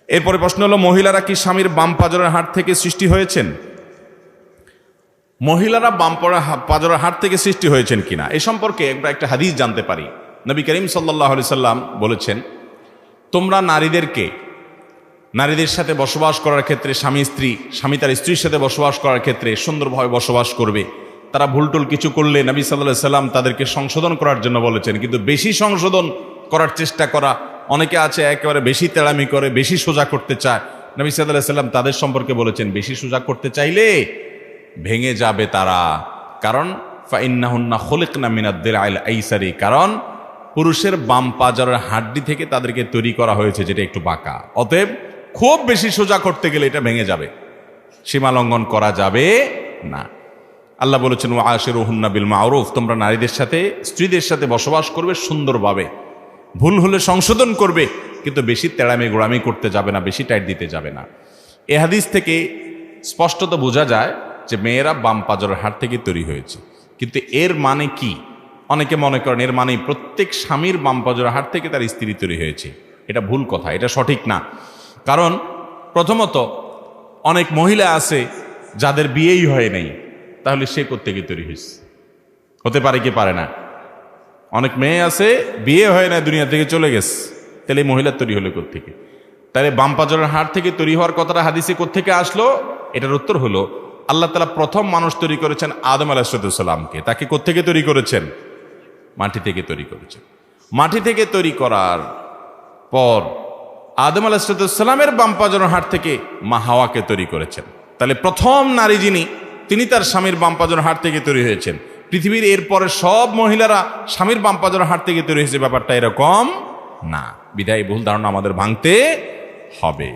এরপরে প্রশ্ন হলো, মহিলারা কি স্বামীর বাম পাজরের হাড় থেকে সৃষ্টি হয়েছেন? মহিলারা বাম পাজরের হাড় থেকে সৃষ্টি হয়েছেন কিনা এ সম্পর্কে আমরা একটা হাদিস জানতে পারি। নবী করিম সাল্লাল্লাহু আলাইহি সাল্লাম বলেছেন, তোমরা নারীদের সাথে বসবাস করার ক্ষেত্রে স্বামী তার স্ত্রীর সাথে বসবাস করার ক্ষেত্রে সুন্দরভাবে বসবাস করবে। তারা ভুলটুল কিছু করলে নবী সাল্লাল্লাহু আলাইহি সাল্লাম তাদেরকে সংশোধন করার জন্য বলেছেন। কিন্তু বেশি সংশোধন করার চেষ্টা করা, অনেকে আছে একেবারে বেশি তেড়ামি করে, বেশি সোজা করতে চায়। নবী সাল্লাল্লাহু আলাইহি সাল্লাম তাদের সম্পর্কে বলেছেন, বেশি সোজা করতে চাইলে ভেঙে যাবে তারা। কারণ ফাইন্নাহুন্না খুলিকনা মিনাদ দিলআইল আইসারি, কারণ পুরুষের বাম পাজরের হাড্ডি থেকে তাদেরকে তৈরি করা হয়েছে যেটা একটু বাঁকা। অতএব খুব বেশি সোজা করতে গেলে এটা ভেঙে যাবে, সীমা লঙ্ঘন করা যাবে না। আল্লাহ বলেছেন, ওয়াশিরুহুন্না বিল মারুফ, তোমরা নারীদের সাথে স্ত্রীদের সাথে বসবাস করবে সুন্দরভাবে, ভুল হলে সংশোধন করবে, কিন্তু বেশি তেড়ামি গোড়ামি করতে যাবে না, বেশি টাইট দিতে যাবে না। এ হাদিস থেকে স্পষ্টত বোঝা যায় যে মেয়েরা বাম পাজরের হাড় থেকে তৈরি হয়েছে। কিন্তু এর মানে কি? অনেকে মনে করেন এর মানে প্রত্যেক স্বামীর বাম পাজরের হাড় থেকে তার স্ত্রী তৈরি হয়েছে। এটা ভুল কথা, এটা সঠিক না। কারণ প্রথমত অনেক মহিলা আছে যাদের বিয়েই হয় নাই, তাহলে সে কোত্থেকে তৈরি হয়েছে? হতে পারে কি পারে না? অনেক মেয়ে আছে বিয়ে হয় না, দুনিয়া থেকে চলে গেছে, তাহলে এই মহিলা তৈরি হলো কোত্থেকে? তাহলে বাম পাজরের হাড় থেকে তৈরি হওয়ার কথাটা হাদিসে কোত্থেকে আসলো? এটার উত্তর হলো, আল্লাহ তাআলা প্রথম মানুষ তৈরি করেছেন আদম আলাইহিস সালামকে। তাকে কোত্থেকে তৈরি করেছেন? মাটি থেকে তৈরি করেছেন। মাটি থেকে তৈরি করার পর আদম আলাইহিস সালামের বাম পাজরের হাড় থেকে মা হাওয়াকে তৈরি করেছেন। তাহলে প্রথম নারী যিনি, তিনি তার স্বামীর বাম পাজরের হাড় থেকে তৈরি হয়েছেন। পৃথিবীর এরপরে সব মহিলারা স্বামীর বাম পাজরের হাড় থেকে তৈরি হয়েছে, ব্যাপারটা এরকম না। বিধায় ভুল ধারণা আমাদের ভাঙতে হবে।